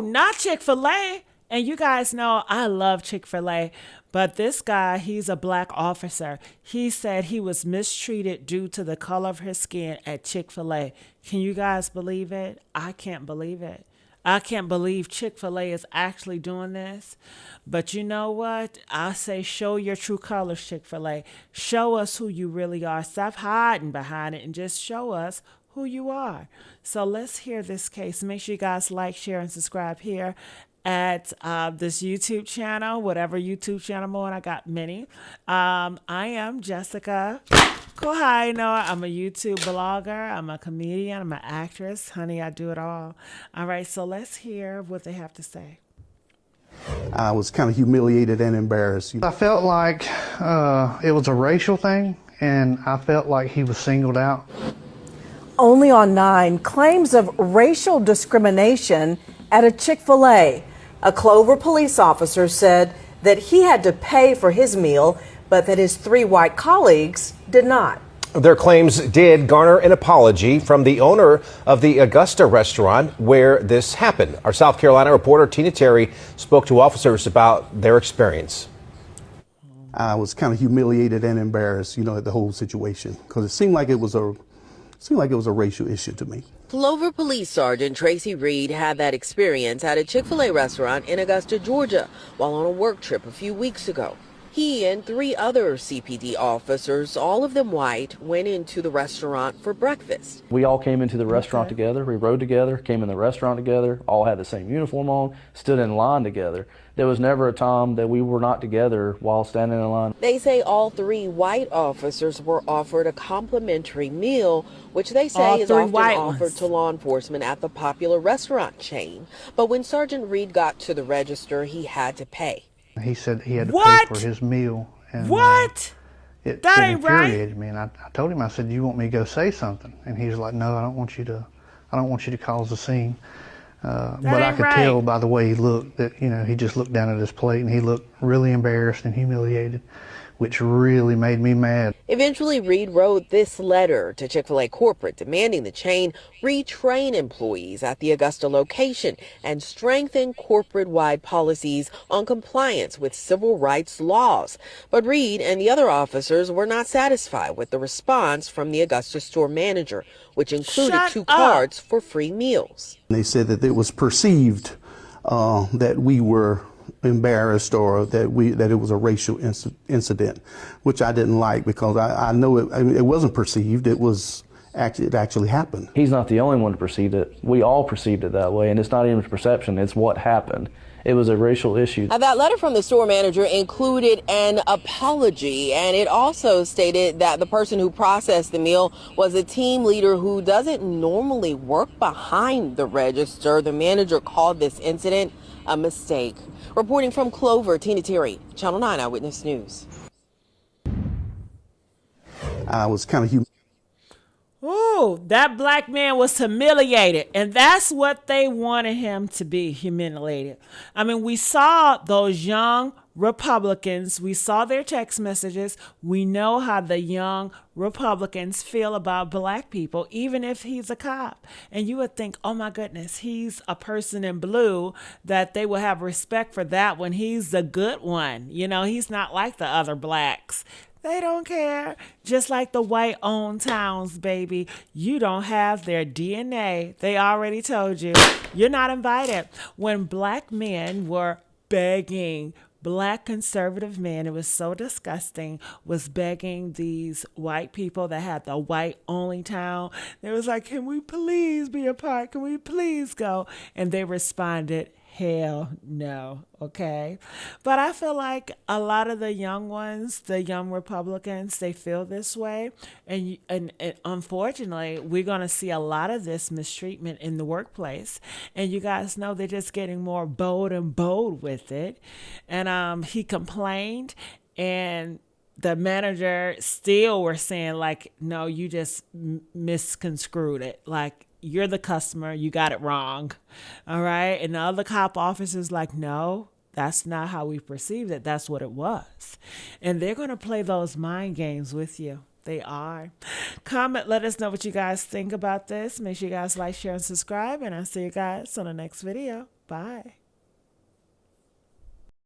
not Chick-fil-A. And you guys know I love Chick-fil-A, but this guy, he's a black officer. He said he was mistreated due to the color of his skin at Chick-fil-A. Can you guys believe it? I can't believe it. I can't believe Chick-fil-A is actually doing this. But you know what? I say show your true colors, Chick-fil-A. Show us who you really are. Stop hiding behind it and just show us who you are. So let's hear this case. Make sure you guys like, share, and subscribe here at this YouTube channel, whatever YouTube channel I'm on. I got many. I am Jessica. Cool. Hi, Noah. I'm a YouTube blogger. I'm a comedian. I'm an actress. Honey, I do it all. All right, so let's hear what they have to say. I was kind of humiliated and embarrassed. I felt like it was a racial thing, and I felt like he was singled out. Only on 9, claims of racial discrimination at a Chick-fil-A. A Clover police officer said that he had to pay for his meal, but that his 3 white colleagues did not. Their claims did garner an apology from the owner of the Augusta restaurant where this happened. Our South Carolina reporter Tina Terry spoke to officers about their experience. I was kind of humiliated and embarrassed, at the whole situation, because it seemed like it was a racial issue to me. Clover Police Sergeant Tracey Reid had that experience at a Chick-fil-A restaurant in Augusta, Georgia, while on a work trip a few weeks ago. He and 3 other CPD officers, all of them white, went into the restaurant for breakfast. We all came into the restaurant together. We rode together, came in the restaurant together, all had the same uniform on, stood in line together. There was never a time that we were not together while standing in line. They say all 3 white officers were offered a complimentary meal, which they say is often offered to law enforcement at the popular restaurant chain. But when Sergeant Reid got to the register, he had to pay. He said he had to pay for his meal. And, it infuriated me, and I told him, I said, "You want me to go say something?" And he was like, "No, I don't want you to cause a scene." But I could tell by the way he looked that, he just looked down at his plate and he looked really embarrassed and humiliated, which really made me mad. Eventually, Reid wrote this letter to Chick-fil-A corporate demanding the chain retrain employees at the Augusta location and strengthen corporate-wide policies on compliance with civil rights laws. But Reid and the other officers were not satisfied with the response from the Augusta store manager, which included 2 cards for free meals. They said that it was perceived that we were embarrassed or that it was a racial incident, which I didn't like, because I know it wasn't perceived. It actually happened. He's not the only one to perceive it. We all perceived it that way, and it's not even perception, it's what happened. It was a racial issue. Now, that letter from the store manager included an apology, and it also stated that the person who processed the meal was a team leader who doesn't normally work behind the register. The manager called this incident a mistake. Reporting from Clover, Tina Terry, Channel 9 Eyewitness News. I was kind of Ooh, that black man was humiliated. And that's what they wanted him to be, humiliated. I mean, we saw those young Republicans. We saw their text messages. We know how the young Republicans feel about black people, even if he's a cop. And you would think, oh my goodness, he's a person in blue, that they will have respect for that when he's the good one. He's not like the other blacks. They don't care. Just like the white-owned towns, baby. You don't have their DNA. They already told you. You're not invited. When black men were begging, black conservative men, it was so disgusting, was begging these white people that had the white-only town. They was like, can we please be a part? Can we please go? And they responded, hell no, okay? But I feel like a lot of the young ones, the young Republicans, they feel this way. And unfortunately, we're going to see a lot of this mistreatment in the workplace. And you guys know they're just getting more bold and bold with it. And he complained, and the manager still were saying, like, no, you just misconstrued it. Like, you're the customer, you got it wrong. All right. And the other cop officers like, no, that's not how we perceived it. That's what it was. And they're going to play those mind games with you. They are. Comment, let us know what you guys think about this. Make sure you guys like, share, and subscribe. And I'll see you guys on the next video. Bye.